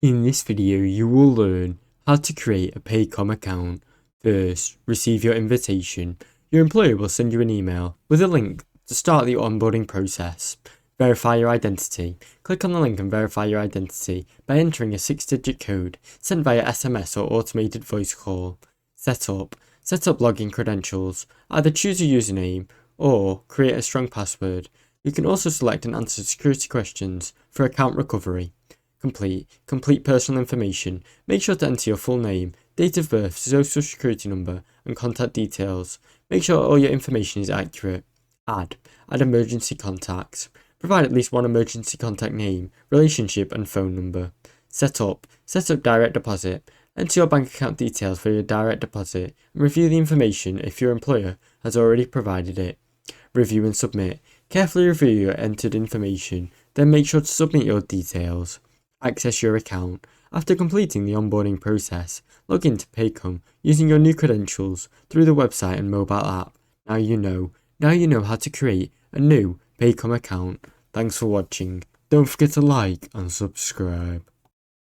In this video, you will learn how to create a Paycom account. First, receive your invitation. Your employer will send you an email with a link to start the onboarding process. Verify your identity. Click on the link and verify your identity by entering a 6-digit code sent via SMS or automated voice call. Set up login credentials. Either choose a username or create a strong password. You can also select and answer security questions for account recovery. Complete personal information. Make sure to enter your full name, date of birth, social security number, and contact details. Make sure all your information is accurate. Add emergency contacts. Provide at least one emergency contact name, relationship, and phone number. Set up direct deposit. Enter your bank account details for your direct deposit and review the information if your employer has already provided it. Review and submit. Carefully review your entered information, then make sure to submit your details. Access your account. After completing the onboarding process, log into Paycom using your new credentials through the website and mobile app. Now you know how to create a new Paycom account. Thanks for watching. Don't forget to like and subscribe.